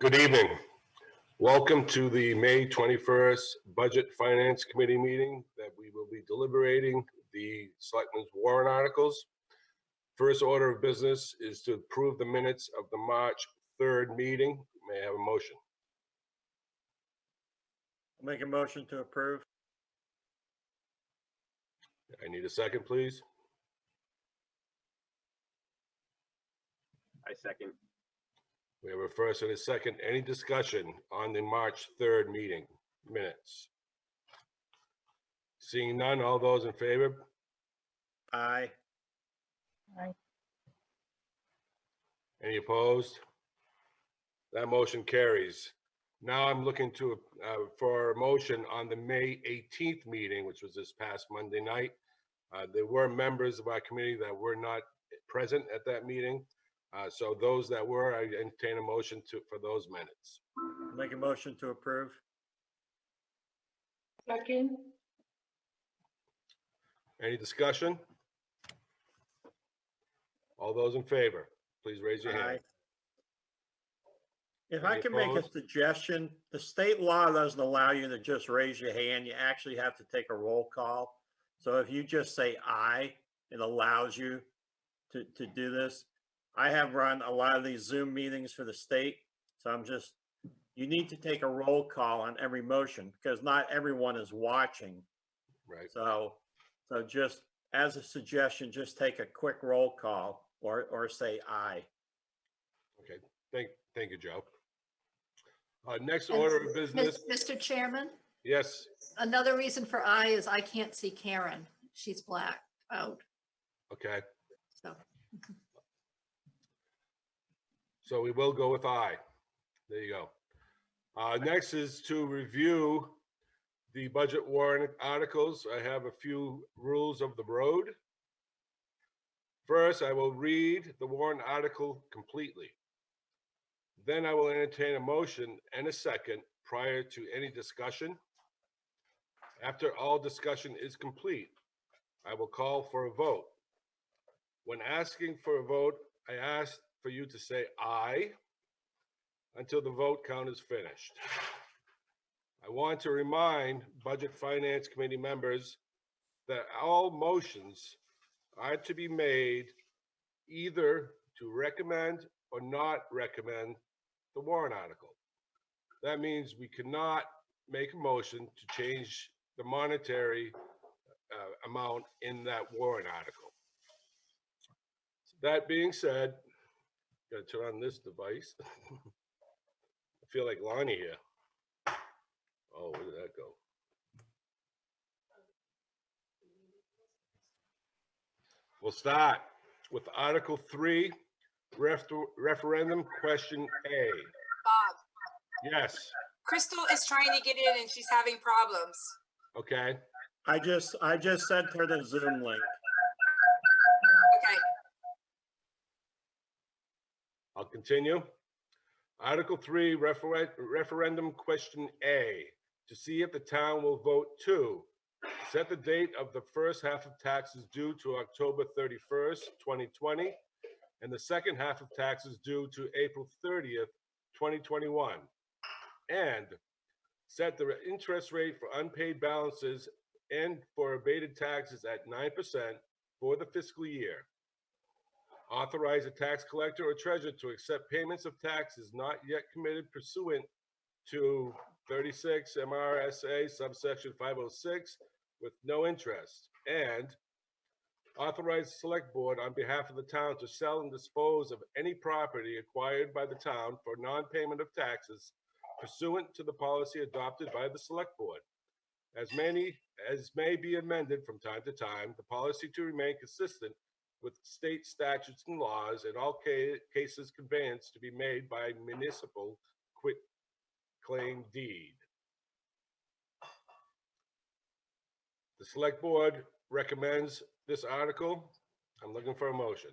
Good evening. Welcome to the May 21st Budget Finance Committee meeting that we will be deliberating the Selectmen's warrant articles. First order of business is to approve the minutes of the March 3rd meeting. May I have a motion? I'll make a motion to approve. I need a second, please. I second. We have a first and a second. Any discussion on the March 3rd meeting minutes? Seeing none, all those in favor? Aye. Any opposed? That motion carries. Now I'm looking to for a motion on the May 18th meeting, which was this past Monday night. There were members of our committee that were not present at that meeting. So those that were, I entertain a motion for those minutes. I'll make a motion to approve. Second. Any discussion? All those in favor, please raise your hand. Aye. If Any I can make a opposed? suggestion, the state law doesn't allow you to just raise your hand. You actually have to take a roll call. So if you just say aye, it allows you to do this. I have run a lot of these Zoom meetings for the state. So you need to take a roll call on every motion because not everyone is watching. Right. So just as a suggestion, just take a quick roll call or say aye. Okay. Thank you, Joe. Next order of business. Mr. Chairman, Yes. another reason for aye is I can't see Karen. She's blacked out. Okay. So So we will go with aye. There you go. Next is to review the budget warrant articles. I have a few rules of the road. First, I will read the warrant article completely. Then I will entertain a motion and a second prior to any discussion. After all discussion is complete, I will call for a vote. When asking for a vote, I ask for you to say aye until the vote count is finished. I want to remind Budget Finance Committee members that all motions are to be made either to recommend or not recommend the warrant article. That means we cannot make a motion to change the monetary amount in that warrant article. That being said, gotta turn on this device. I feel like Lonnie here. Oh, where did that go? We'll start with Article 3, referendum question A. Bob, Yes, Crystal is trying to get in and she's having problems. okay. I just sent her the Zoom link. Okay, I'll continue. Article 3, referendum question A, to see if the town will vote to set the date of the first half of taxes due to October 31st, 2020, and the second half of taxes due to April 30th, 2021, and set the interest rate for unpaid balances and for abated taxes at 9% for the fiscal year. Authorize a tax collector or treasurer to accept payments of taxes not yet committed pursuant to 36 MRSA subsection 506 with no interest, and authorize the select board on behalf of the town to sell and dispose of any property acquired by the town for non-payment of taxes pursuant to the policy adopted by the select board. As may be amended from time to time, the policy to remain consistent with state statutes and laws, in all cases conveyance to be made by municipal quit claim deed. The select board recommends this article. I'm looking for a motion.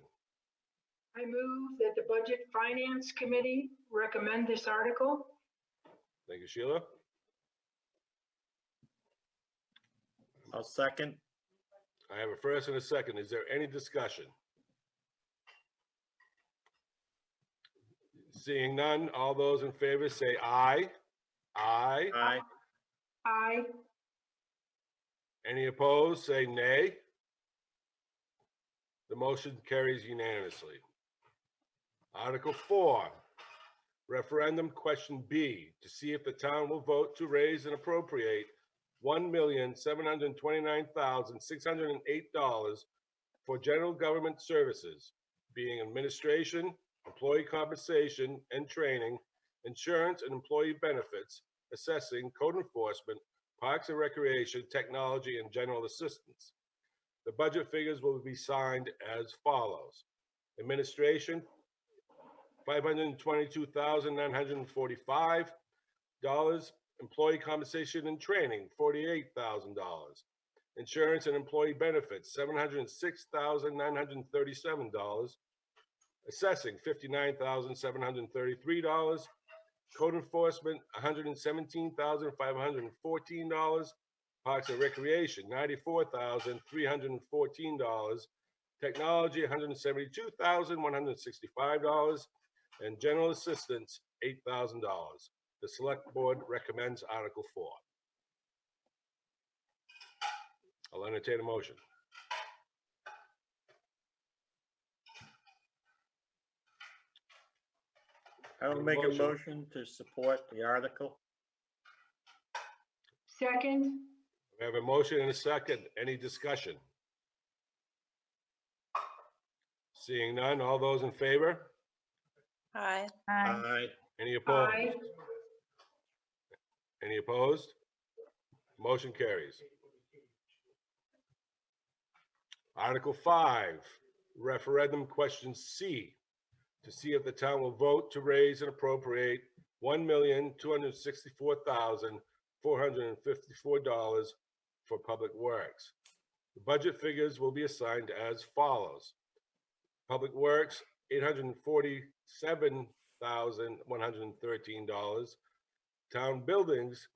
I move that the Budget Finance Committee recommend this article. Thank you, Sheila. I'll second. I have a first and a second. Is there any discussion? Seeing none, all those in favor say aye. Aye. Aye. Aye. Any opposed, say nay. The motion carries unanimously. Article 4, referendum question B, to see if the town will vote to raise and appropriate $1,729,608 for general government services, being administration, employee compensation and training, insurance and employee benefits, assessing, code enforcement, parks and recreation, technology, and general assistance. The budget figures will be signed as follows. Administration, $522,945. Employee compensation and training, $48,000. Insurance and employee benefits, $706,937. Assessing, $59,733. Code enforcement, $117,514. Parks and recreation, $94,314. Technology, $172,165. And general assistance, $8,000. The select board recommends Article 4. I'll entertain a motion. I will make a motion to support the article. Second. We have a motion and a second. Any discussion? Seeing none, all those in favor? Aye. Aye. Any opposed? Aye. Any opposed? Motion carries. Article 5, referendum question C, to see if the town will vote to raise and appropriate $1,264,454 for public works. The budget figures will be assigned as follows. Public works, $847,113. Town buildings,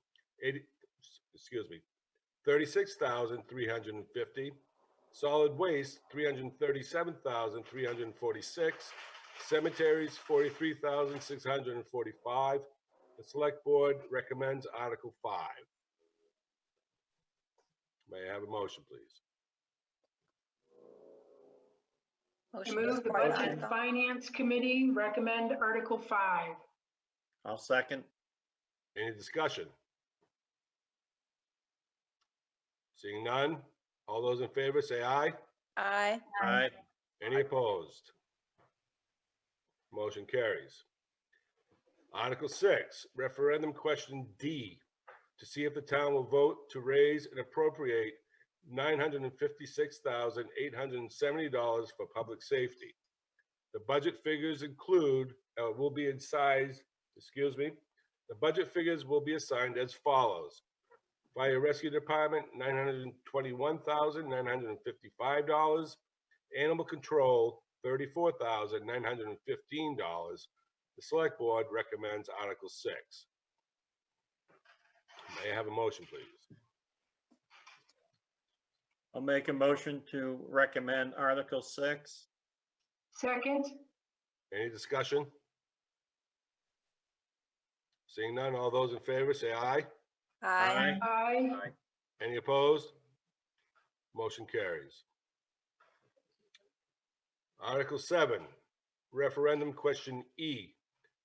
$36,350. Solid waste, $337,346. Cemeteries, $43,645. The select board recommends Article 5. May I have a motion, please? I Motion to move the support Budget article. Finance Committee recommend Article 5. I'll second. Any discussion? Seeing none, all those in favor say aye. Aye. Aye. Any opposed? Motion carries. Article 6, referendum question D, to see if the town will vote to raise and appropriate $956,870 for public safety. The budget figures include, will be incised, the budget figures will be assigned as follows. Fire Rescue Department, $921,955. Animal Control, $34,915. The Select Board recommends Article 6. May I have a motion, please? I'll make a motion to recommend Article 6. Second. Any discussion? Seeing none, all those in favor say aye. Aye. Aye. Any opposed? Motion carries. Article 7, referendum question E,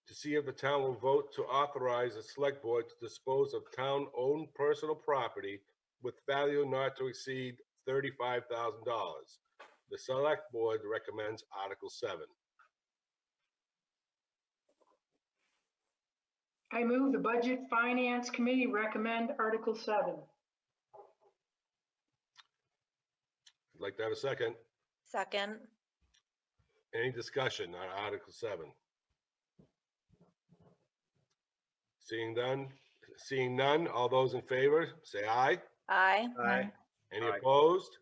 to see if the town will vote to authorize the select board to dispose of town-owned personal property with value not to exceed $35,000. The select board recommends Article 7. I move the Budget Finance Committee recommend Article 7. I'd like to have a second. Second. Any discussion on Article 7? Seeing none, all those in favor, say aye. Aye. Aye. Any Aye. opposed?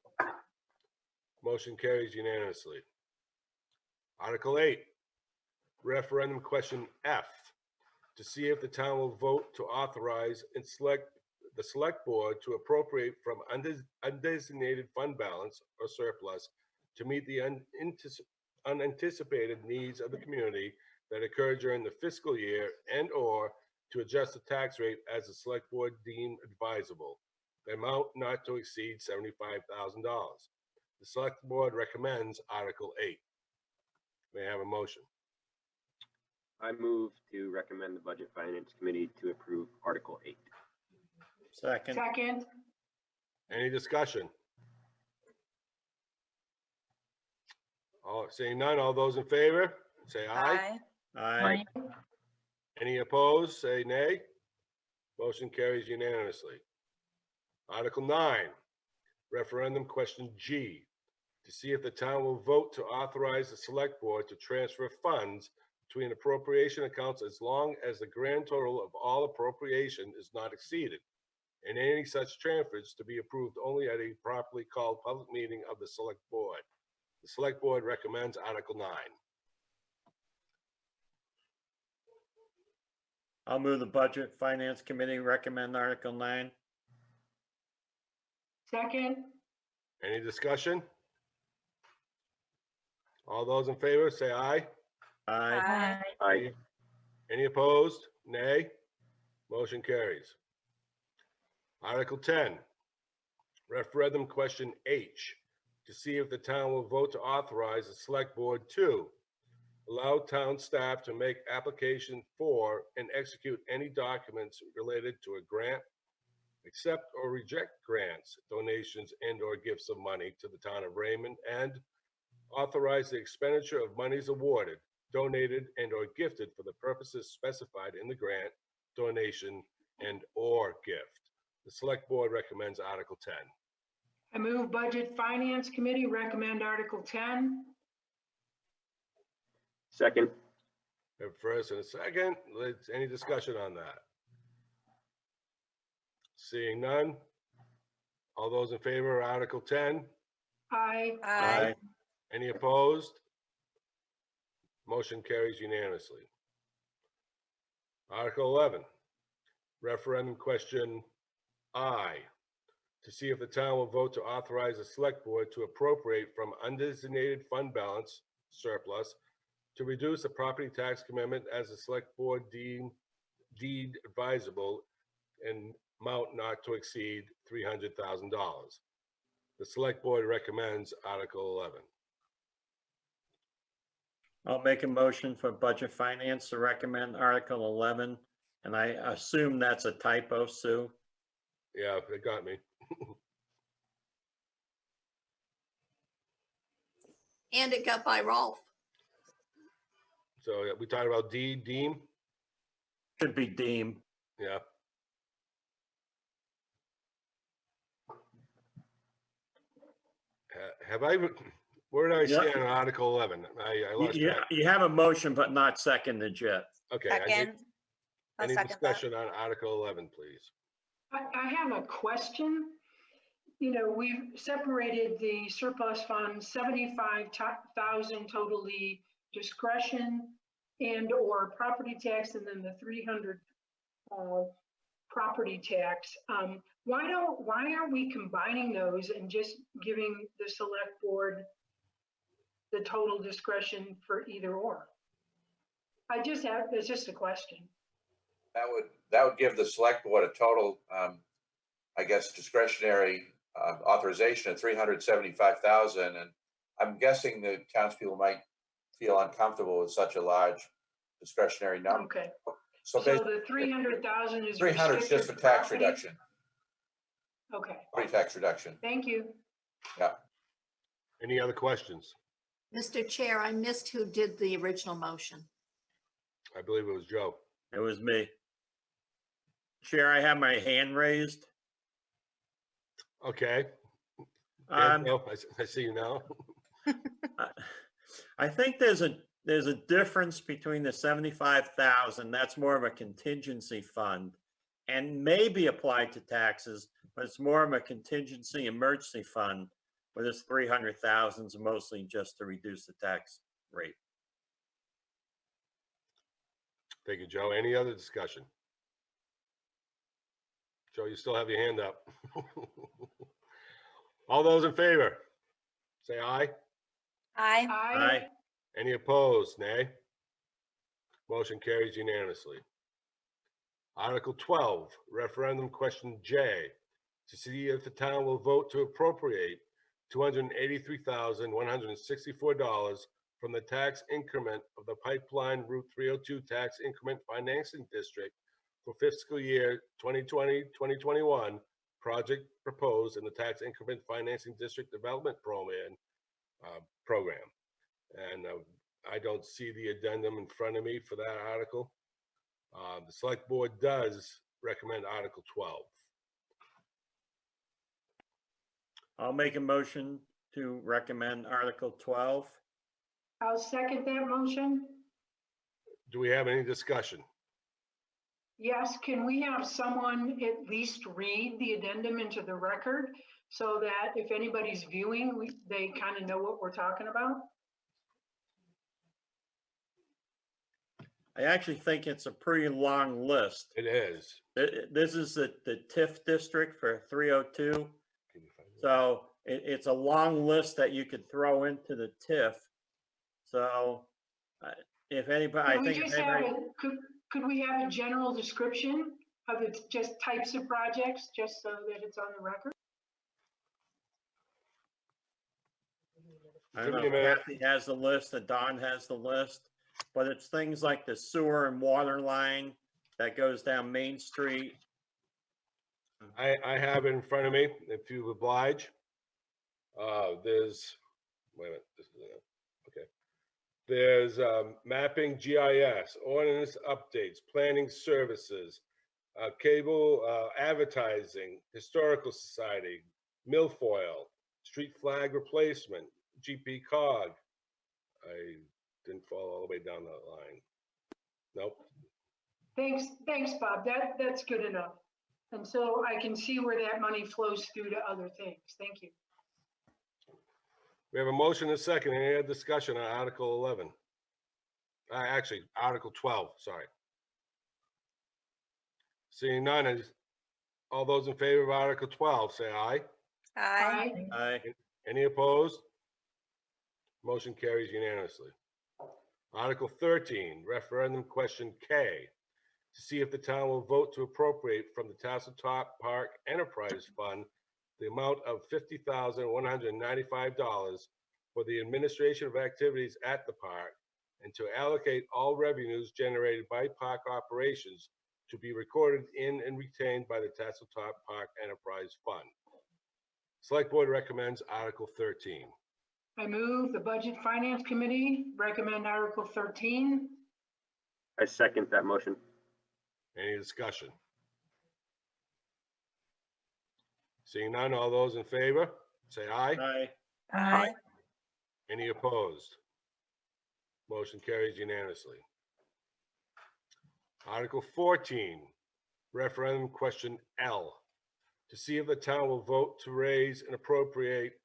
Motion carries unanimously. Article 8, referendum question F, to see if the town will vote to authorize and select the select board to appropriate from undesignated fund balance or surplus to meet the unanticipated needs of the community that occurred during the fiscal year and/or to adjust the tax rate as the select board deemed advisable. The amount not to exceed $75,000. The select board recommends Article 8. May I have a motion? I move to recommend the Budget Finance Committee to approve Article 8. Second. Second. Any discussion? All, seeing none, all those in favor, say aye. Aye. Aye. Any opposed, say nay. Motion carries unanimously. Article 9, referendum question G, to see if the town will vote to authorize the select board to transfer funds between appropriation accounts as long as the grand total of all appropriation is not exceeded, and any such transfers to be approved only at a properly called public meeting of the select board. The select board recommends Article 9. I'll move the Budget Finance Committee recommend Article 9. Second. Any discussion? All those in favor, say aye. Aye. Aye. Any opposed? Nay. Motion carries. Article 10, referendum question H, to see if the town will vote to authorize the select board to allow town staff to make application for and execute any documents related to a grant, accept or reject grants, donations, and/or gifts of money to the town of Raymond, and authorize the expenditure of monies awarded, donated, and/or gifted for the purposes specified in the grant, donation, and/or gift. The select board recommends Article 10. I move Budget Finance Committee recommend Article 10. Second. We have a first and a second. Any discussion on that? Seeing none. All those in favor of Article 10? Aye. Aye. Any opposed? Motion carries unanimously. Article 11, referendum question I, to see if the town will vote to authorize the select board to appropriate from undesignated fund balance surplus to reduce the property tax commitment as the select board deemed advisable and amount not to exceed $300,000. The select board recommends Article 11. I'll make a motion for Budget Finance to recommend Article 11, and I assume that's a typo, Sue. Yeah, it got me. And it got by Rolf. So yeah, we talked about deem. Should be deemed. Yeah. Have I, where did I Yeah. stand on Article 11? I lost You track. you have a motion, but not seconded yet. Okay, I need Second. I'll any second that. discussion on Article 11, please? I have a question. You know, we've separated the surplus fund, 75,000 totally discretion and/or property tax, and then the 300 property tax. Why are we combining those and just giving the select board the total discretion for either or? It's just a question. That would give the select board a total, I guess, discretionary authorization of 375,000. And I'm guessing the townspeople might feel uncomfortable with such a large discretionary number. Okay, So so basically, the 300,000 is 300 is just for restricted to tax property? reduction, Okay, property tax reduction. thank you. Yeah. Any other questions? Mr. Chair, I missed who did the original motion. I believe it was Joe. It was me. Chair, I have my hand raised. Okay. Yeah, Um, Joe, I see you now. I think there's a difference between the 75,000, that's more of a contingency fund, and may be applied to taxes, but it's more of a contingency emergency fund, where this 300,000 is mostly just to reduce the tax rate. Thank you, Joe. Any other discussion? Joe, you still have your hand up. All those in favor, say aye. Aye. Aye. Aye. Any opposed? Nay. Motion carries unanimously. Article 12, referendum question J, to see if the town will vote to appropriate $283,164 from the tax increment of the Pipeline Route 302 Tax Increment Financing District for fiscal year 2020-2021, project proposed in the Tax Increment Financing District Development Program. And I don't see the addendum in front of me for that article. The select board does recommend Article 12. I'll make a motion to recommend Article 12. I'll second that motion. Do we have any discussion? Yes, can we have someone at least read the addendum into the record so that if anybody's viewing, they kind of know what we're talking about? I actually think it's a pretty long list. It is. This is the TIF district for 302. Can you find it? So it's a long list that you could throw into the TIF. So if anybody, I Could we think if just have anybody, could we have a general description of the just types of projects, just so that it's on the record? I don't know Give me a if minute. Kathy has the list, that Don has the list, but it's things like the sewer and water line that goes down Main Street. I have it in front of me, if you oblige. There's, wait a minute, this is it. Okay. There's mapping GIS, ordinance updates, planning services, cable advertising, historical society, milfoil, street flag replacement, GP cog. I didn't follow all the way down that line. Nope. Thanks, Bob. That's good enough. And so I can see where that money flows through to other things. Thank you. We have a motion and a second. Any other discussion on Article 11? Actually, Article 12, sorry. Seeing none, all those in favor of Article 12, say aye. Aye. Aye. Any opposed? Motion carries unanimously. Article 13, referendum question K, to see if the town will vote to appropriate from the Tasseltop Park Enterprise Fund the amount of $50,195 for the administration of activities at the park and to allocate all revenues generated by park operations to be recorded in and retained by the Tasseltop Park Enterprise Fund. Select Board recommends Article 13. I move the Budget Finance Committee recommend Article 13. I second that motion. Any discussion? Seeing none, all those in favor, say aye. Aye. Aye. Any opposed? Motion carries unanimously. Article 14, referendum question L, to see if the town will vote to raise and appropriate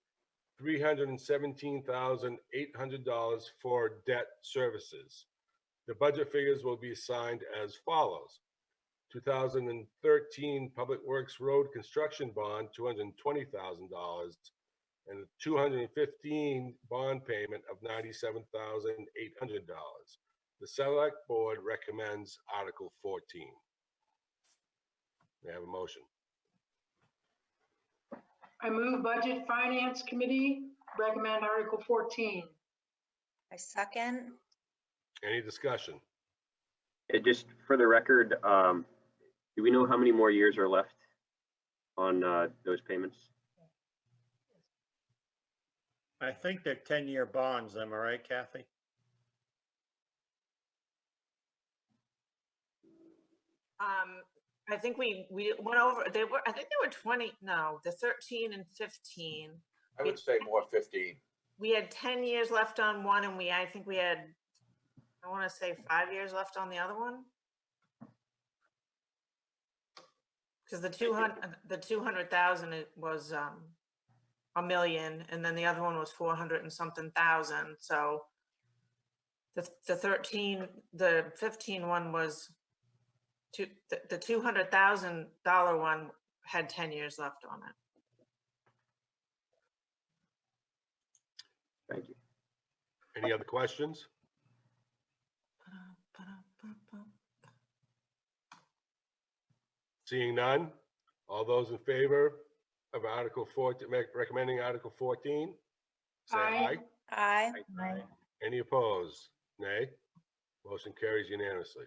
$317,800 for debt services. The budget figures will be assigned as follows. 2013 Public Works Road Construction Bond, $220,000, and a 2015 bond payment of $97,800. The Select Board recommends Article 14. May I have a motion? I move Budget Finance Committee recommend Article 14. I second. Any discussion? Just for the record, do we know how many more years are left on those payments? I think they're 10-year bonds, am I right, Kathy? I think we went over, I think they were 20, no, the 13 and 15. I would say more 15. We had 10 years left on one and I think we had, I want to say 5 years left on the other one. Because the 200,000 it was $1 million, and then the other one was 400 and something thousand. So the 15 one was the $200,000 one had 10 years left on it. Any other questions? Seeing none, all those in favor of Article 14, recommending Article 14, say aye. Aye. Aye. Any opposed? Nay. Motion carries unanimously.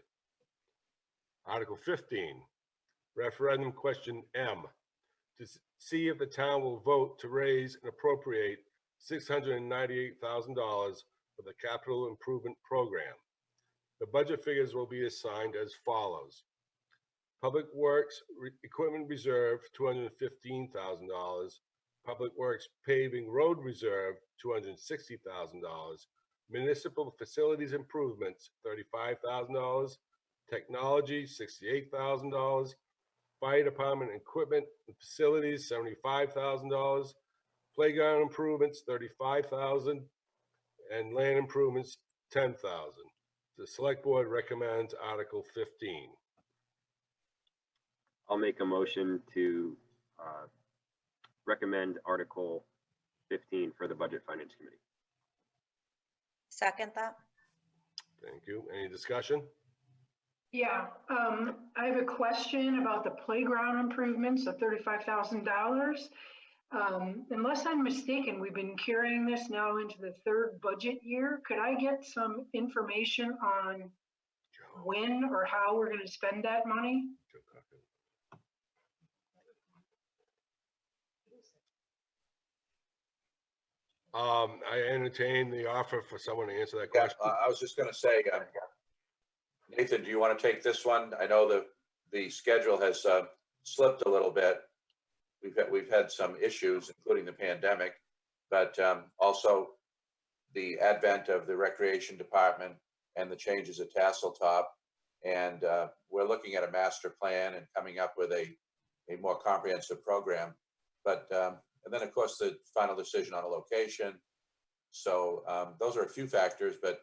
Article 15, referendum question M, to see if the town will vote to raise and appropriate $698,000 for the capital improvement program. The budget figures will be assigned as follows. Public Works Equipment Reserve, $215,000. Public Works Paving Road Reserve, $260,000. Municipal Facilities Improvements, $35,000. Technology, $68,000. Fire Department Equipment and Facilities, $75,000. Playground Improvements, $35,000. And Land Improvements, $10,000. The Select Board recommends Article 15. I'll make a motion to recommend Article 15 for the Budget Finance Committee. Second that. Thank you. Any discussion? Yeah, I have a question about the playground improvements of $35,000. Unless I'm mistaken, we've been carrying this now into the third budget year. Could I get some information on when or how we're going to spend that money? I entertain the offer for someone to answer that Yeah, question. I was just going to say, Nathan, do you want to take this one? I know the schedule has slipped a little bit. We've had some issues, including the pandemic, but also the advent of the Recreation Department and the changes at Tasseltop. And we're looking at a master plan and coming up with a more comprehensive program. But and then, of course, the final decision on a location. So those are a few factors, but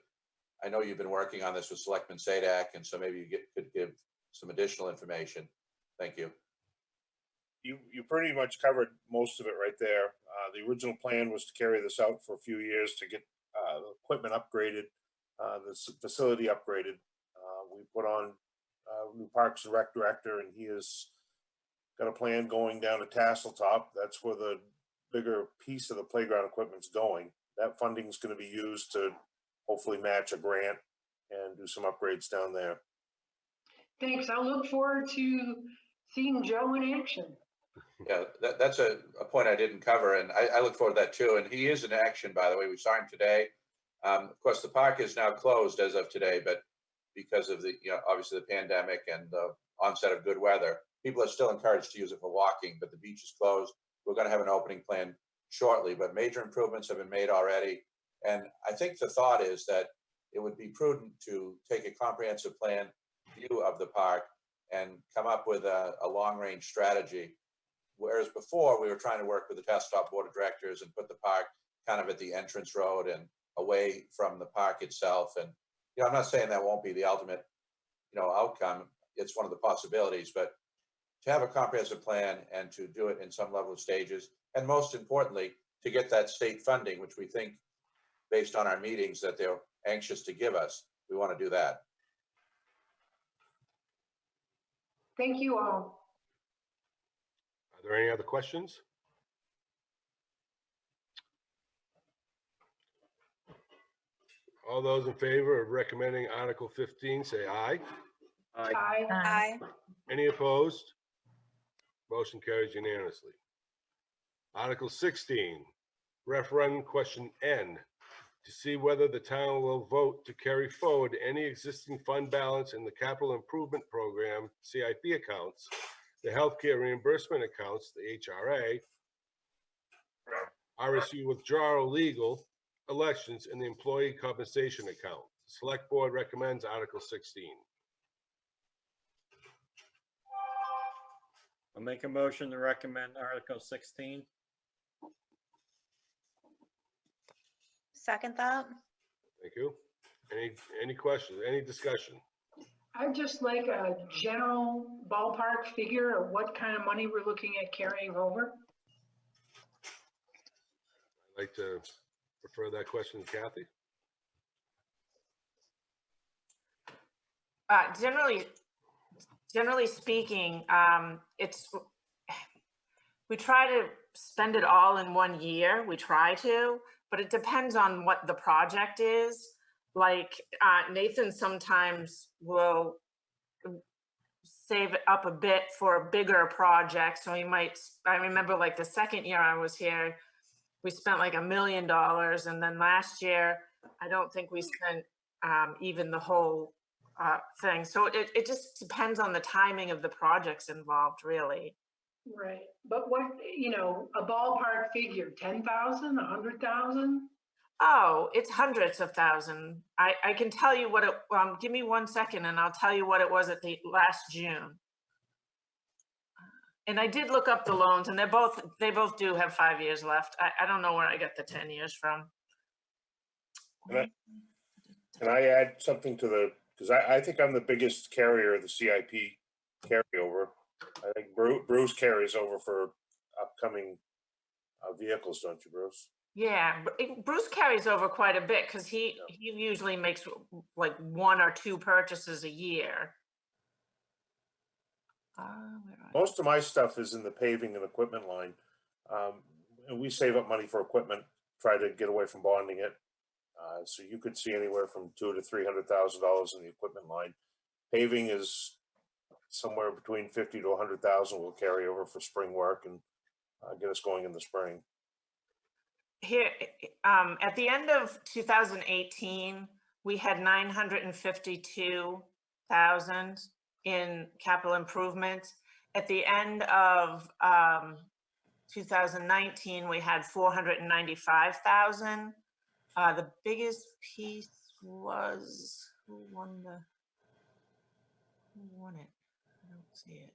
I know you've been working on this with Selectman Sadak, and so maybe you could give some additional information. Thank you. You pretty much covered most of it right there. The original plan was to carry this out for a few years to get the equipment upgraded, the facility upgraded. We put on new Parks and Rec director, and he has got a plan going down to Tasseltop. That's where the bigger piece of the playground equipment's going. That funding is going to be used to hopefully match a grant and do some upgrades down there. Thanks. I'll look forward to seeing Joe in action. Yeah, that's a point I didn't cover, and I look forward to that too. And he is in action, by the way. We saw him today. Of course, the park is now closed as of today, but because of the, obviously the pandemic and the onset of good weather, people are still encouraged to use it for walking, but the beach is closed. We're going to have an opening plan shortly, but major improvements have been made already. And I think the thought is that it would be prudent to take a comprehensive plan view of the park and come up with a long-range strategy. Whereas before, we were trying to work with the Tasseltop Board of Directors and put the park kind of at the entrance road and away from the park itself. And, I'm not saying that won't be the ultimate, outcome. It's one of the possibilities, but to have a comprehensive plan and to do it in some level of stages, and most importantly, to get that state funding, which we think, based on our meetings, that they're anxious to give us. We want to do that. Thank you all. Are there any other questions? All those in favor of recommending Article 15, say aye. Aye. Aye. Any opposed? Motion carries unanimously. Article 16, referendum question N, to see whether the town will vote to carry forward any existing fund balance in the capital improvement program, CIP accounts, the healthcare reimbursement accounts, the HRA, RSU withdrawal legal, elections, and the employee compensation account. The Select Board recommends Article 16. I'll make a motion to recommend Article 16. Second that. Thank you. Any questions, any discussion? I'd just like a general ballpark figure of what kind of money we're looking at carrying over. I'd like to refer that question to Kathy. Generally, generally speaking, we try to spend it all in 1 year. We try to, but it depends on what the project is. Like Nathan sometimes will save up a bit for a bigger project. So he might, I remember like the second year I was here, we spent like $1 million. And then last year, I don't think we spent even the whole thing. So it just depends on the timing of the projects involved, really. Right, but what, a ballpark figure, 10,000, 100,000? Oh, it's hundreds of thousands. I can tell you what it, give me 1 second and I'll tell you what it was at the last June. And I did look up the loans and they both do have 5 years left. I don't know where I got the 10 years from. Can I add something to because I think I'm the biggest carrier of the CIP carryover. I think Bruce carries over for upcoming vehicles, don't you, Bruce? Yeah, Bruce carries over quite a bit because he usually makes like 1 or 2 purchases a year. Most of my stuff is in the paving and equipment line. And we save up money for equipment, try to get away from bonding it. So you could see anywhere from $200,000 to $300,000 in the equipment line. Paving is somewhere between 50 to 100,000. We'll carry over for spring work and get us going in the spring. Here, at the end of 2018, we had 952,000 in capital improvements. At the end of 2019, we had 495,000. The biggest piece was, who won it? I don't see it.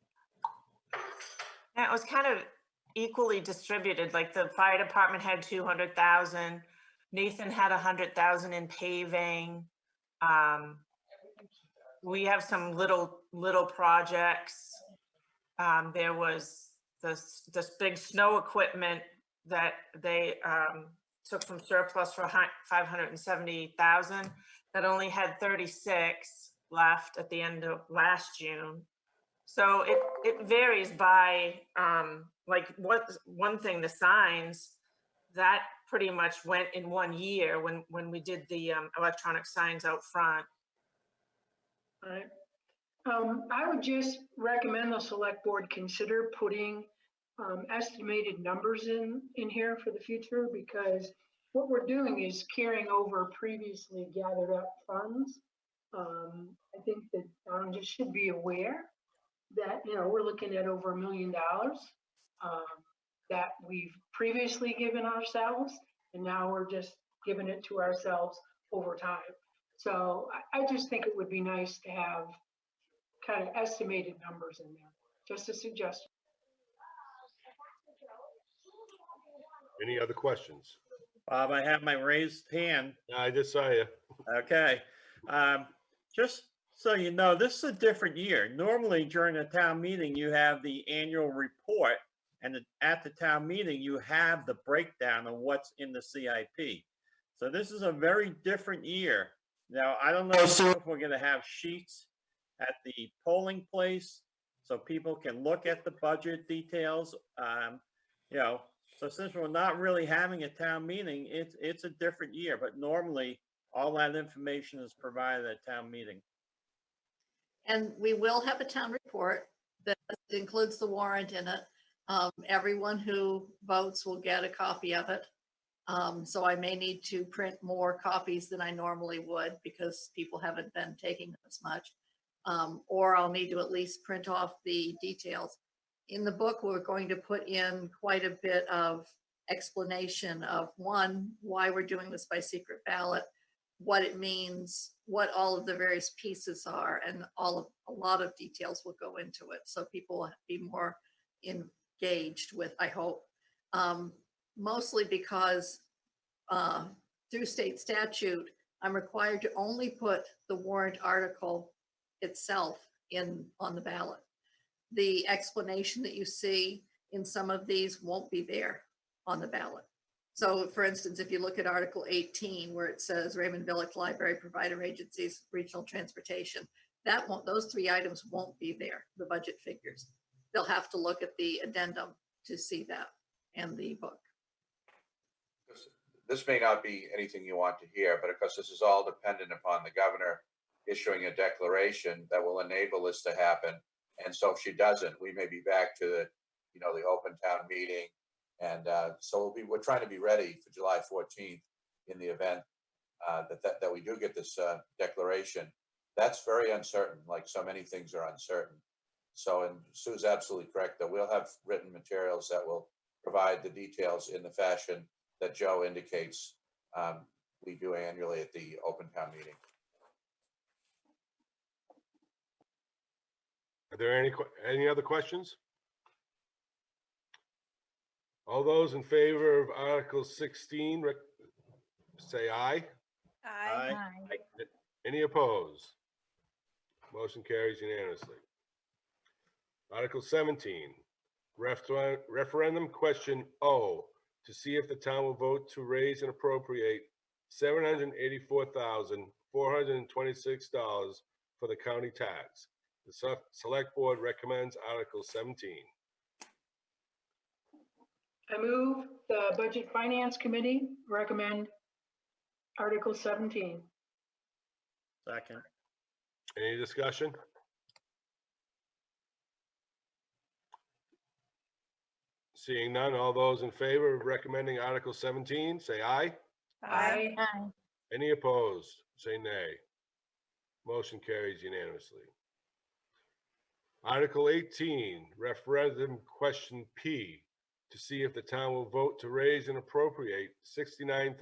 Yeah, it was kind of equally distributed. Like the fire department had 200,000. Nathan had 100,000 in paving. We have some little projects. There was this big snow equipment that they took from surplus for 570,000 that only had 36 left at the end of last June. So it varies by like one thing, the signs that pretty much went in 1 year when we did the electronic signs out front. All right. I would just recommend the select board consider putting estimated numbers in here for the future, because what we're doing is carrying over previously gathered up funds. I think that just should be aware that, we're looking at over $1 million that we've previously given ourselves, and now we're just giving it to ourselves over time. So I just think it would be nice to have kind of estimated numbers in there. Just a suggestion. Any other questions? Bob, I have my raised hand. I just saw you. Okay. Just so you know, this is a different year. Normally during a town meeting, you have the annual report, and at the town meeting, you have the breakdown of what's in the CIP. So this is a very different year. Now, I don't know if we're going to have sheets at the polling place so people can look at the budget details. So since we're not really having a town meeting, it's a different year, but normally all that information is provided at town meeting. And we will have a town report that includes the warrant in it. Everyone who votes will get a copy of it. So I may need to print more copies than I normally would because people haven't been taking as much. Or I'll need to at least print off the details. In the book, we're going to put in quite a bit of explanation of, one, why we're doing this by secret ballot, what it means, what all of the various pieces are, and a lot of details will go into it. So people will be more engaged with, I hope, mostly because through state statute, I'm required to only put the warrant article itself on the ballot. The explanation that you see in some of these won't be there on the ballot. So for instance, if you look at Article 18, where it says Raymond Village Library Provider Agencies, Regional Transportation, That won't, those three items won't be there, the budget figures. They'll have to look at the addendum to see that and the book. This may not be anything you want to hear, but of course, this is all dependent upon the governor issuing a declaration that will enable this to happen. And so if she doesn't, we may be back to the, the open town meeting. And so we're trying to be ready for July 14th in the event that we do get this declaration. That's very uncertain, like so many things are uncertain. So, and Sue's absolutely correct that we'll have written materials that will provide the details in the fashion that Joe indicates we do annually at the open town meeting. Are there any other questions? All those in favor of Article 16, say aye. Aye. Any opposed? Motion carries unanimously. Article 17, referendum question O, to see if the town will vote to raise and appropriate $784,426 for the county tax. The select board recommends Article 17. I move the Budget Finance Committee recommend Article 17. Second. Any discussion? Seeing none, all those in favor of recommending Article 17, say aye. Aye. Any opposed, say nay. Motion carries unanimously. Article 18, referendum question P, to see if the town will vote to raise and appropriate $69,000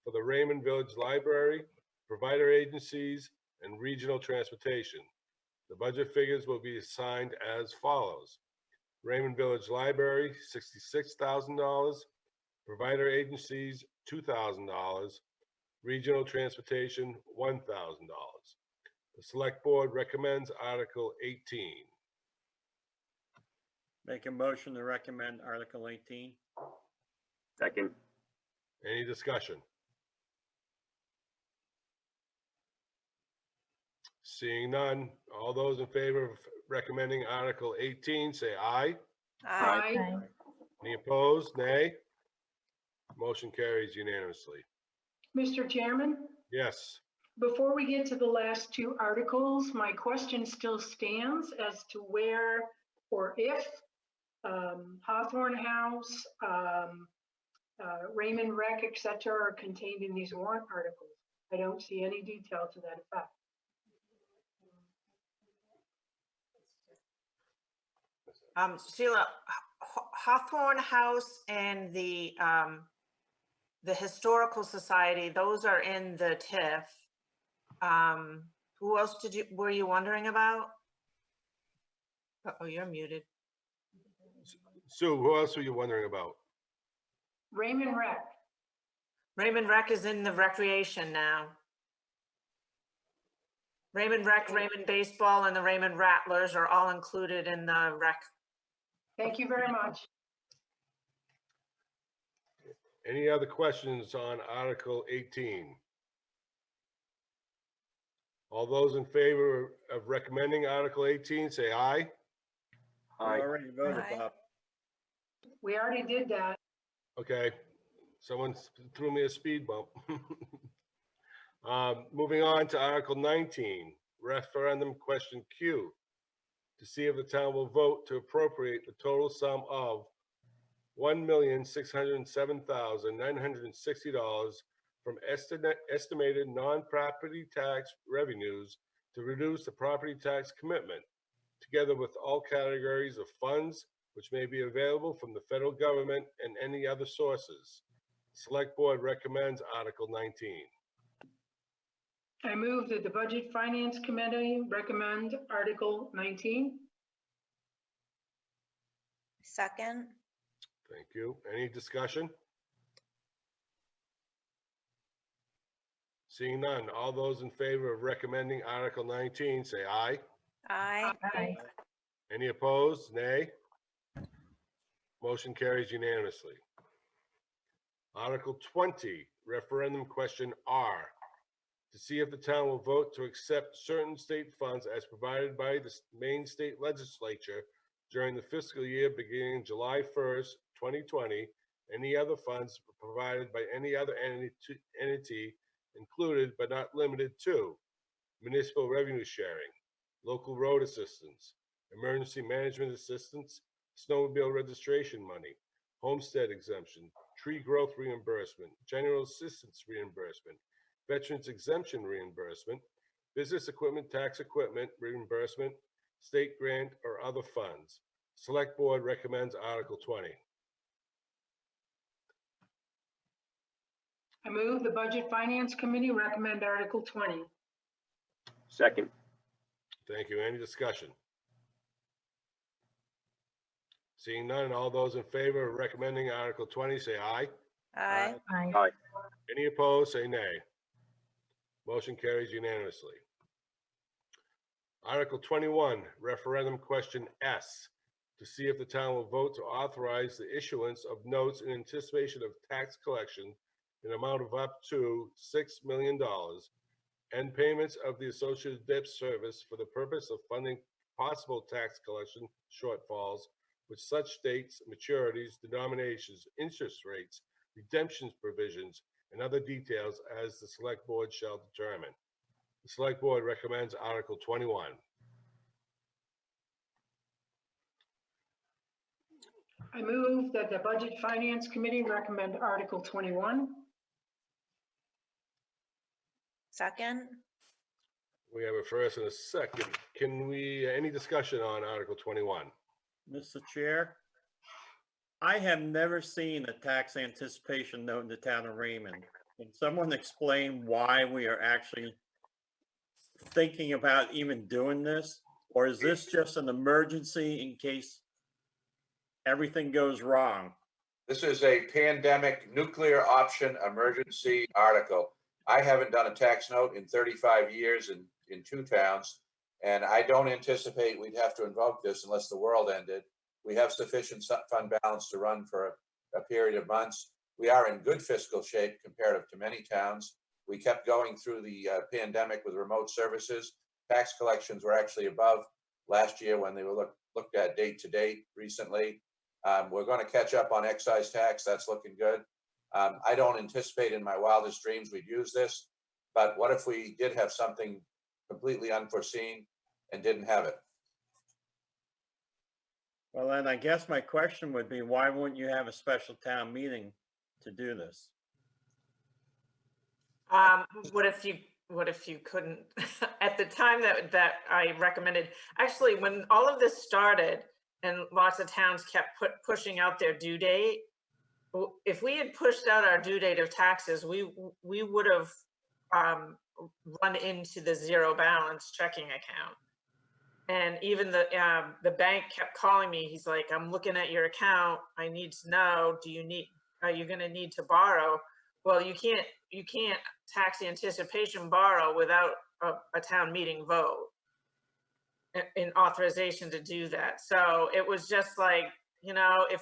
for the Raymond Village Library, provider agencies, and regional transportation. The budget figures will be assigned as follows. Raymond Village Library, $66,000, provider agencies, $2,000, regional transportation, $1,000. The select board recommends Article 18. Make a motion to recommend Article 18. Second. Any discussion? Seeing none, all those in favor of recommending Article 18, say aye. Aye. Any opposed, nay? Motion carries unanimously. Mr. Chairman, Yes. before we get to the last two articles, my question still stands as to where or if Hawthorne House, Raymond Rec, et cetera, are contained in these warrant articles. I don't see any detail to that effect. Sheila, Hawthorne House and the Historical Society, those are in the TIF. Who else were you wondering about? Oh, you're muted. Sue, who else were you wondering about? Raymond Rec. Raymond Rec is in the recreation now. Raymond Rec, Raymond Baseball, and the Raymond Rattlers are all included in the rec. Thank you very much. Any other questions on Article 18? All those in favor of recommending Article 18, say aye. We Aye. already voted, Aye. Bob. We already did that. Okay, someone threw me a speed bump. Moving on to Article 19, referendum question Q, to see if the town will vote to appropriate the total sum of $1,607,960 from estimated non-property tax revenues to reduce the property tax commitment, together with all categories of funds which may be available from the federal government and any other sources. Select Board recommends Article 19. I move that the Budget Finance Committee recommend Article 19. Second. Thank you. Any discussion? Seeing none, all those in favor of recommending Article 19, say aye. Aye. Any opposed? Nay. Motion carries unanimously. Article 20, referendum question R, to see if the town will vote to accept certain state funds as provided by the Maine State Legislature during the fiscal year beginning July 1st, 2020. Any other funds provided by any other entity included but not limited to municipal revenue sharing, local road assistance, emergency management assistance, snowmobile registration money, homestead exemption, tree growth reimbursement, general assistance reimbursement, veterans exemption reimbursement, business equipment tax equipment reimbursement, state grant, or other funds. Select Board recommends Article 20. I move the Budget Finance Committee recommend Article 20. Second. Thank you. Any discussion? Seeing none, all those in favor of recommending Article 20, say aye. Aye. Aye. Any opposed, say nay. Motion carries unanimously. Article 21, referendum question S, to see if the town will vote to authorize the issuance of notes in anticipation of tax collection in amount of up to $6 million and payments of the associated debt service for the purpose of funding possible tax collection shortfalls with such dates, maturities, denominations, interest rates, redemptions provisions, and other details as the Select Board shall determine. The Select Board recommends Article 21. I move that the Budget Finance Committee recommend Article 21. Second. We have a first and a second. Can we, any discussion on Article 21? Mr. Chair, I have never seen a tax anticipation note in the town of Raymond. Can someone explain why we are actually thinking about even doing this? Or is this just an emergency in case everything goes wrong? This is a pandemic nuclear option emergency article. I haven't done a tax note in 35 years in two towns, and I don't anticipate we'd have to invoke this unless the world ended. We have sufficient fund balance to run for a period of months. We are in good fiscal shape comparative to many towns. We kept going through the pandemic with remote services. Tax collections were actually above last year when they were looked at date to date recently. We're going to catch up on excise tax. That's looking good. I don't anticipate in my wildest dreams we'd use this, but what if we did have something completely unforeseen and didn't have it? Well, then I guess my question would be, why wouldn't you have a special town meeting to do this? What if you couldn't, at the time that I recommended, actually, when all of this started and lots of towns kept pushing out their due date, if we had pushed out our due date of taxes, we would have run into the zero balance checking account. And even the bank kept calling me. He's like, I'm looking at your account. I need to know, are you going to need to borrow? Well, you can't tax anticipation borrow without a town meeting vote in authorization to do that. So it was just like, if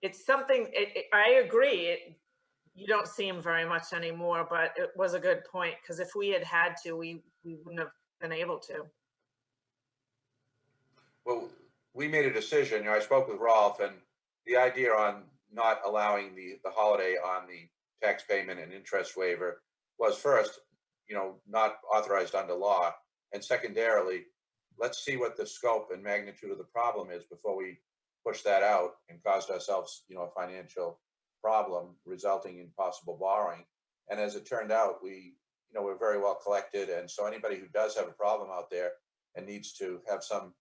it's something, I agree, you don't see him very much anymore, but it was a good point, because if we had to, we wouldn't have been able to. Well, we made a decision. I spoke with Rolf, and the idea on not allowing the holiday on the tax payment and interest waiver was first, not authorized under law, and secondarily, let's see what the scope and magnitude of the problem is before we push that out and caused ourselves, a financial problem resulting in possible borrowing. And as it turned out, we're very well collected, and so anybody who does have a problem out there and needs to have some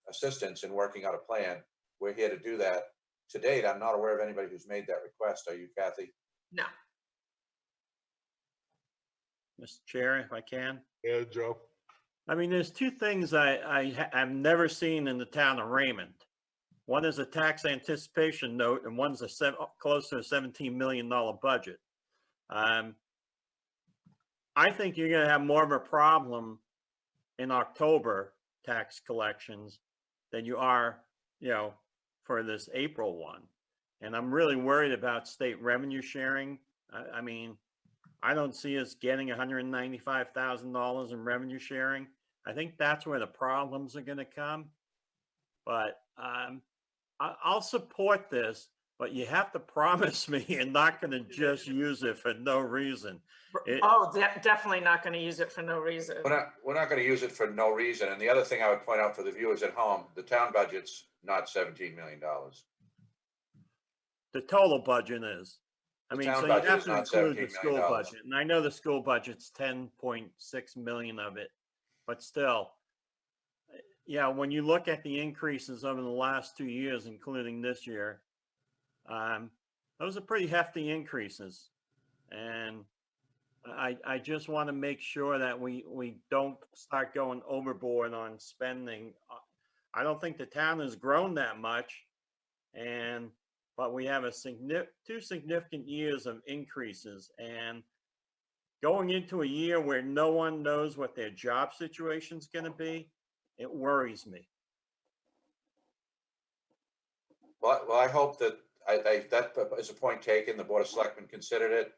assistance in working out a plan, we're here to do that. To date, I'm not aware of anybody who's made that request. Are you, Kathy? No. Mr. Chair, if I can. Yeah, Joe. I mean, there's two things I've never seen in the town of Raymond. One is a tax anticipation note, and one's close to a $17 million budget. I think you're going to have more of a problem in October tax collections than you are, for this April one. And I'm really worried about state revenue sharing. I mean, I don't see us getting $195,000 in revenue sharing. I think that's where the problems are going to come. But I'll support this, but you have to promise me you're not going to just use it for no reason. Definitely not going to use it for no reason. We're not going to use it for no reason. And the other thing I would point out for the viewers at home, the town budget's not $17 million. The total budget is. I The mean, town so you budget have is to not include the $17 school million. budget. And I know the school budget's 10.6 million of it, but still, yeah, when you look at the increases over the last 2 years, including this year, those are pretty hefty increases. And I just want to make sure that we don't start going overboard on spending. I don't think the town has grown that much, but we have two significant years of increases, and going into a year where no one knows what their job situation is going to be, it worries me. Well, I hope that that is a point taken. The Board of Selectmen considered it.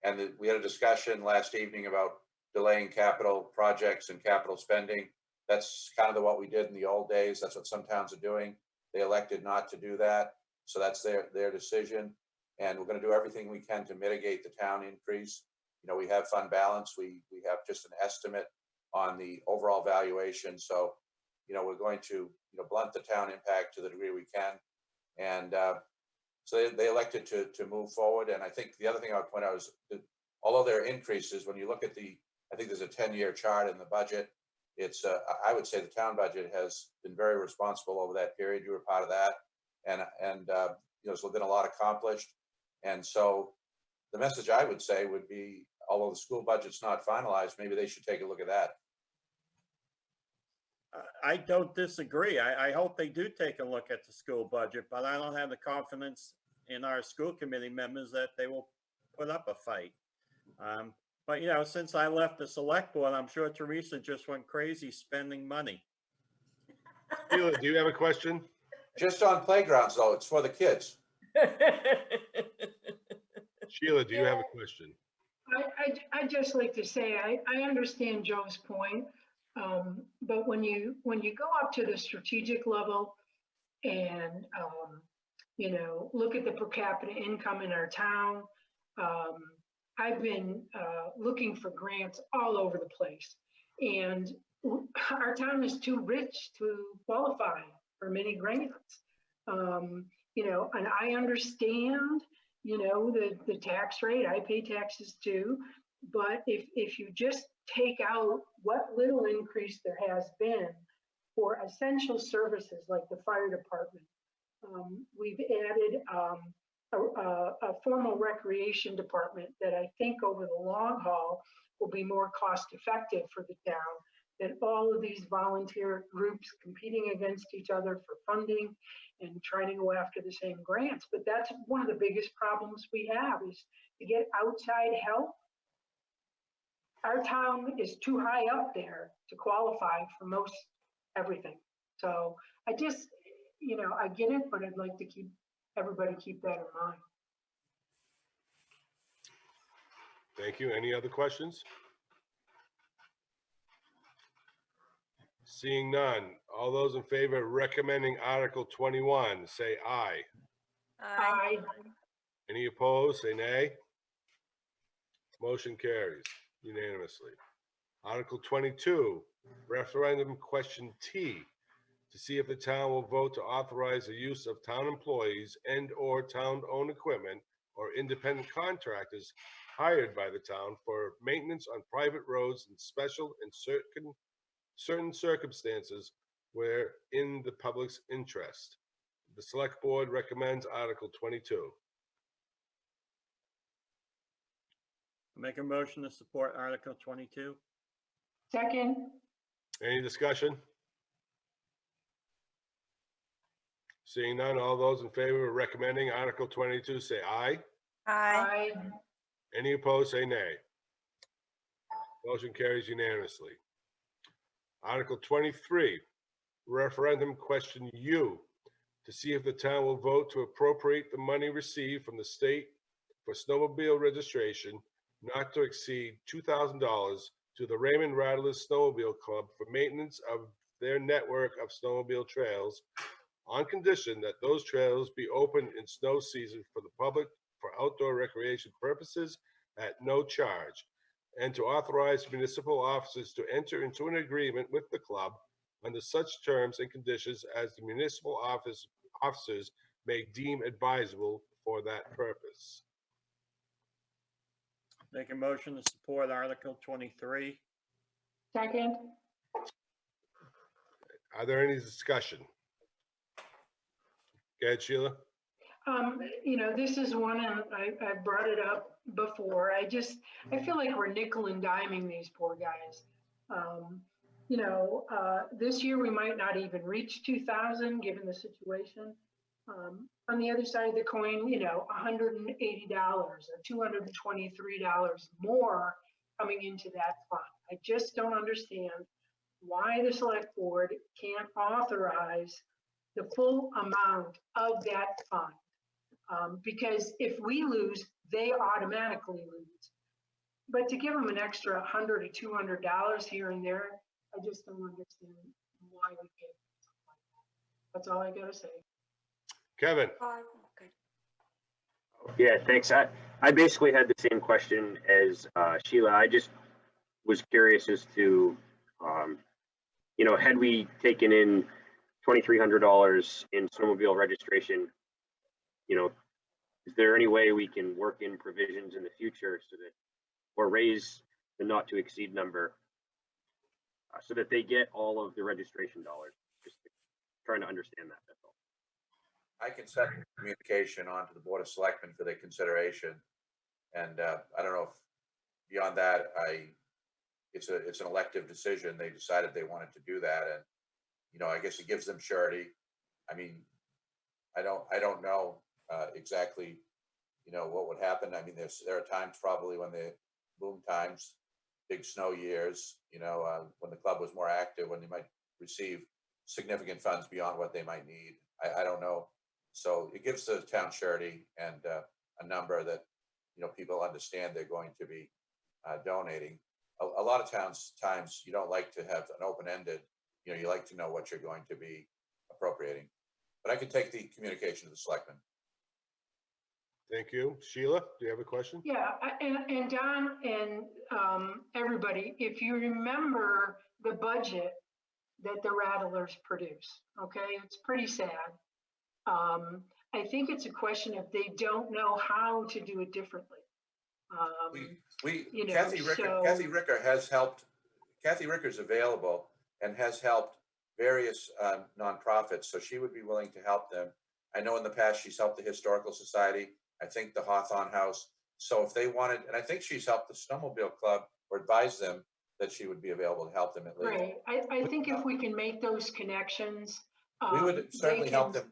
And we had a discussion last evening about delaying capital projects and capital spending. That's kind of what we did in the old days. That's what some towns are doing. They elected not to do that. So that's their decision. And we're going to do everything we can to mitigate the town increase. You know, we have fund balance. We have just an estimate on the overall valuation. So, you know, we're going to, blunt the town impact to the degree we can. And so they elected to move forward. And I think the other thing I would point out is that although there are increases, when you look at I think there's a 10-year chart in the budget. It's I would say the town budget has been very responsible over that period. You were part of that. And there's been a lot accomplished. And so the message I would say would be, although the school budget's not finalized, maybe they should take a look at that. I don't disagree. I hope they do take a look at the school budget, but I don't have the confidence in our school committee members that they will put up a fight. But, since I left the select board, I'm sure Teresa just went crazy spending money. Sheila, do you have a question? Just on playgrounds, though, it's for the kids. Sheila, do you have a question? I just like to say, I understand Joe's point. But when you go up to the strategic level and, look at the per capita income in our town, I've been looking for grants all over the place. And our town is too rich to qualify for many grants. And I understand, the tax rate, I pay taxes too. But if you just take out what little increase there has been for essential services like the fire department, we've added a formal recreation department that I think over the long haul will be more cost effective for the town than all of these volunteer groups competing against each other for funding and trying to go after the same grants. But that's one of the biggest problems we have, is to get outside help. Our town is too high up there to qualify for most everything. So I just, I get it, but I'd like to everybody keep that in mind. Thank you. Any other questions? Seeing none. All those in favor of recommending Article 21, say aye. Aye. Any opposed, say nay. Motion carries unanimously. Article 22, referendum question T, to see if the town will vote to authorize the use of town employees and/or town-owned equipment or independent contractors hired by the town for maintenance on private roads in special and certain circumstances where in the public's interest. The Select Board recommends Article 22. Make a motion to support Article 22. Second. Any discussion? Seeing none, all those in favor of recommending Article 22, say aye. Aye. Any opposed, say nay. Motion carries unanimously. Article 23, referendum question U, to see if the town will vote to appropriate the money received from the state for snowmobile registration not to exceed $2,000 to the Raymond Rattlers Snowmobile Club for maintenance of their network of snowmobile trails on condition that those trails be open in snow season for the public for outdoor recreation purposes at no charge, and to authorize municipal officers to enter into an agreement with the club under such terms and conditions as the municipal officers may deem advisable for that purpose. Make a motion to support Article 23. Second, Are there any discussion? Go ahead, Sheila. this is one, and I brought it up before. I feel like we're nickel and diming these poor guys. This year we might not even reach 2,000 given the situation. On the other side of the coin, $180 or $223 more coming into that fund. I just don't understand why the select board can't authorize the full amount of that fund. Because if we lose, they automatically lose. But to give them an extra $100 or $200 here and there, I just don't understand why we can't. That's all I gotta say. Kevin. Yeah, thanks. I basically had the same question as Sheila. I just was curious as to, had we taken in $2,300 in snowmobile registration, is there any way we can work in provisions in the future so that, or raise the not to exceed number so that they get all of the registration dollars? Just trying to understand that, that's all. I can send communication on to the Board of Selectmen for their consideration. And I don't know if beyond that, it's an elective decision. They decided they wanted to do that. And, I guess it gives them surety. I mean, I don't know exactly, what would happen. I mean, there are times probably when the boom times, big snow years, when the club was more active, when they might receive significant funds beyond what they might need. I don't know. So it gives the town surety and a number that, people understand they're going to be donating. A lot of times you don't like to have an open-ended, you like to know what you're going to be appropriating. But I can take the communication to the selectmen. Thank you. Sheila, do you have a question? Yeah, and Don and everybody, if you remember the budget that the Rattlers produce, okay, it's pretty sad. I think it's a question of they don't know how to do it differently. Kathy Ricker has helped. Kathy Ricker's available and has helped various nonprofits, so she would be willing to help them. I know in the past she's helped the Historical Society, I think the Hawthorne House. So if they wanted, and I think she's helped the Snowmobile Club or advised them that she would be available to help them at least. Right. I think if we can make those connections, we would certainly help them.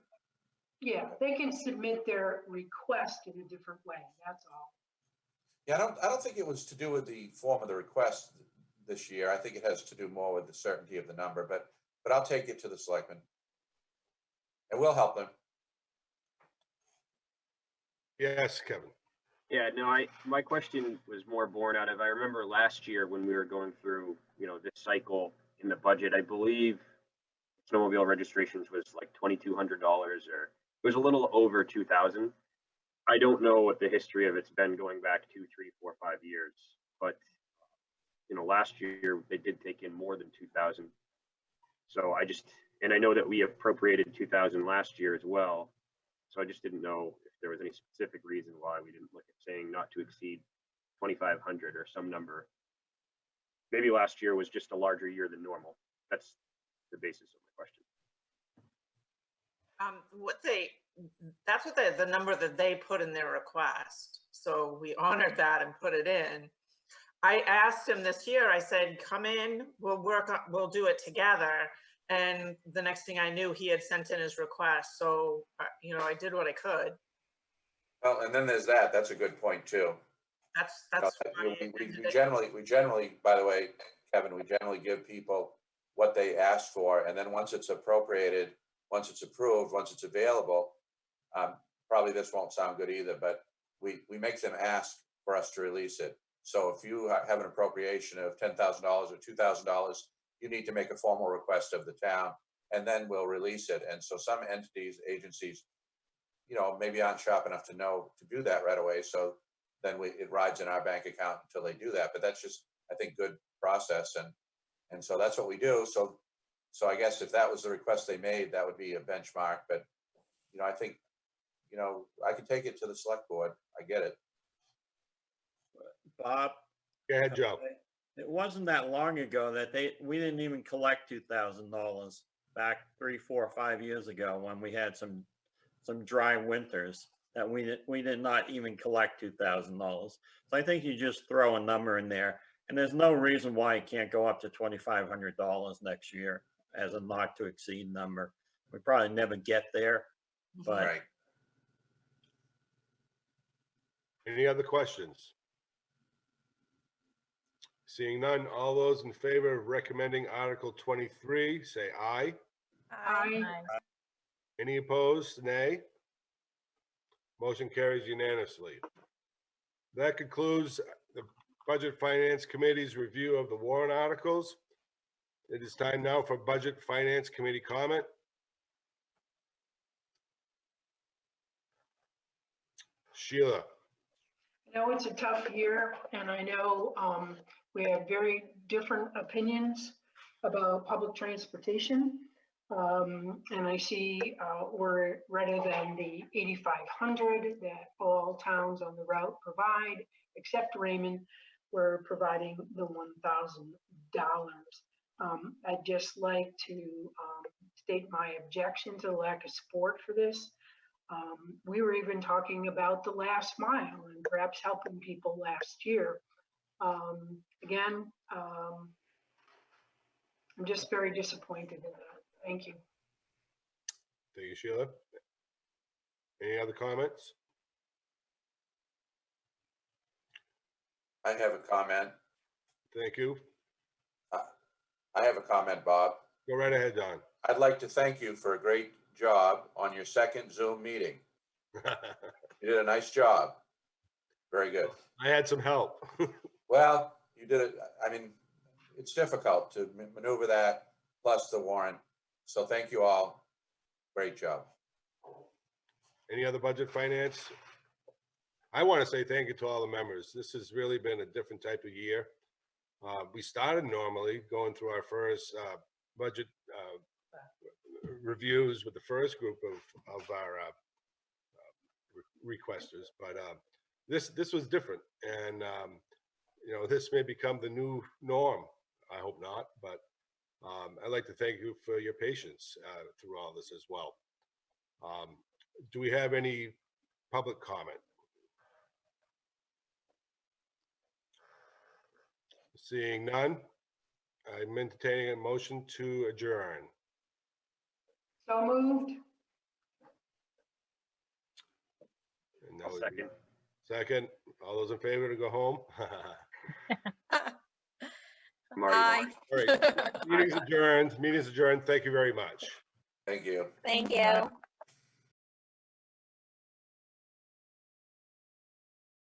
Yeah, they can submit their request in a different way. That's all. Yeah, I don't think it was to do with the form of the request this year. I think it has to do more with the certainty of the number, but I'll take it to the selectmen and we'll help them. Yes, Kevin. Yeah, no, my question was more born out of, I remember last year when we were going through, this cycle in the budget, I believe snowmobile registrations was like $2,200 or it was a little over 2,000. I don't know what the history of it's been going back 2, 3, 4, 5 years, but last year they did take in more than 2,000. So I know that we appropriated 2,000 last year as well. So I just didn't know if there was any specific reason why we didn't look at saying not to exceed 2,500 or some number. Maybe last year was just a larger year than normal. That's the basis of my question. That's what the number that they put in their request. So we honored that and put it in. I asked him this year, I said, come in, we'll do it together. And the next thing I knew, he had sent in his request. So, I did what I could. Well, and then there's that. That's a good point too. That's we generally, by the way, Kevin, we generally give people what they asked for, and then once it's appropriated, once it's approved, once it's available, probably this won't sound good either, but we make them ask for us to release it. So if you have an appropriation of $10,000 or $2,000, you need to make a formal request of the town, and then we'll release it. And so some entities, agencies, maybe aren't sharp enough to know to do that right away. So then it rides in our bank account until they do that. But that's just, I think, good process. And so that's what we do. So I guess if that was the request they made, that would be a benchmark. But, I think, I could take it to the select board. I get it. Bob, Go ahead, Joe. it wasn't that long ago that we didn't even collect $2,000 back 3, 4, 5 years ago when we had some dry winters that we did not even collect $2,000. So I think you just throw a number in there, and there's no reason why it can't go up to $2,500 next year as a not to exceed number. We probably never get there, but Right. Any other questions? Seeing none, all those in favor of recommending Article 23, say aye. Aye. Any opposed, nay? Motion carries unanimously. That concludes the Budget Finance Committee's review of the warrant articles. It is time now for Budget Finance Committee comment. Sheila. It's a tough year, and I know we have very different opinions about public transportation. And I see we're rather than the 8,500 that all towns on the route provide, except Raymond, we're providing the $1,000. I'd just like to state my objection to the lack of support for this. We were even talking about the last mile and perhaps helping people last year. Again, I'm just very disappointed in that. Thank you. Thank you, Sheila. Any other comments? I have a comment. Thank you. I have a comment, Bob. Go right ahead, Don. I'd like to thank you for a great job on your second Zoom meeting. You did a nice job. Very good. I had some help. Well, you did it. I mean, it's difficult to maneuver that plus the warrant. So thank you all. Great job. Any other budget finance? I want to say thank you to all the members. This has really been a different type of year. We started normally going through our first budget reviews with the first group of our requesters, but this was different, and this may become the new norm. I hope not, but I'd like to thank you for your patience through all this as well. Do we have any public comment? Seeing none, I'm entertaining a motion to adjourn. So moved. And that would be- Second. Second, all those in favor to go home? I'm already Aye. gone. All right, meeting's adjourned. Meeting's adjourned. Thank you very much. Thank you. Thank you.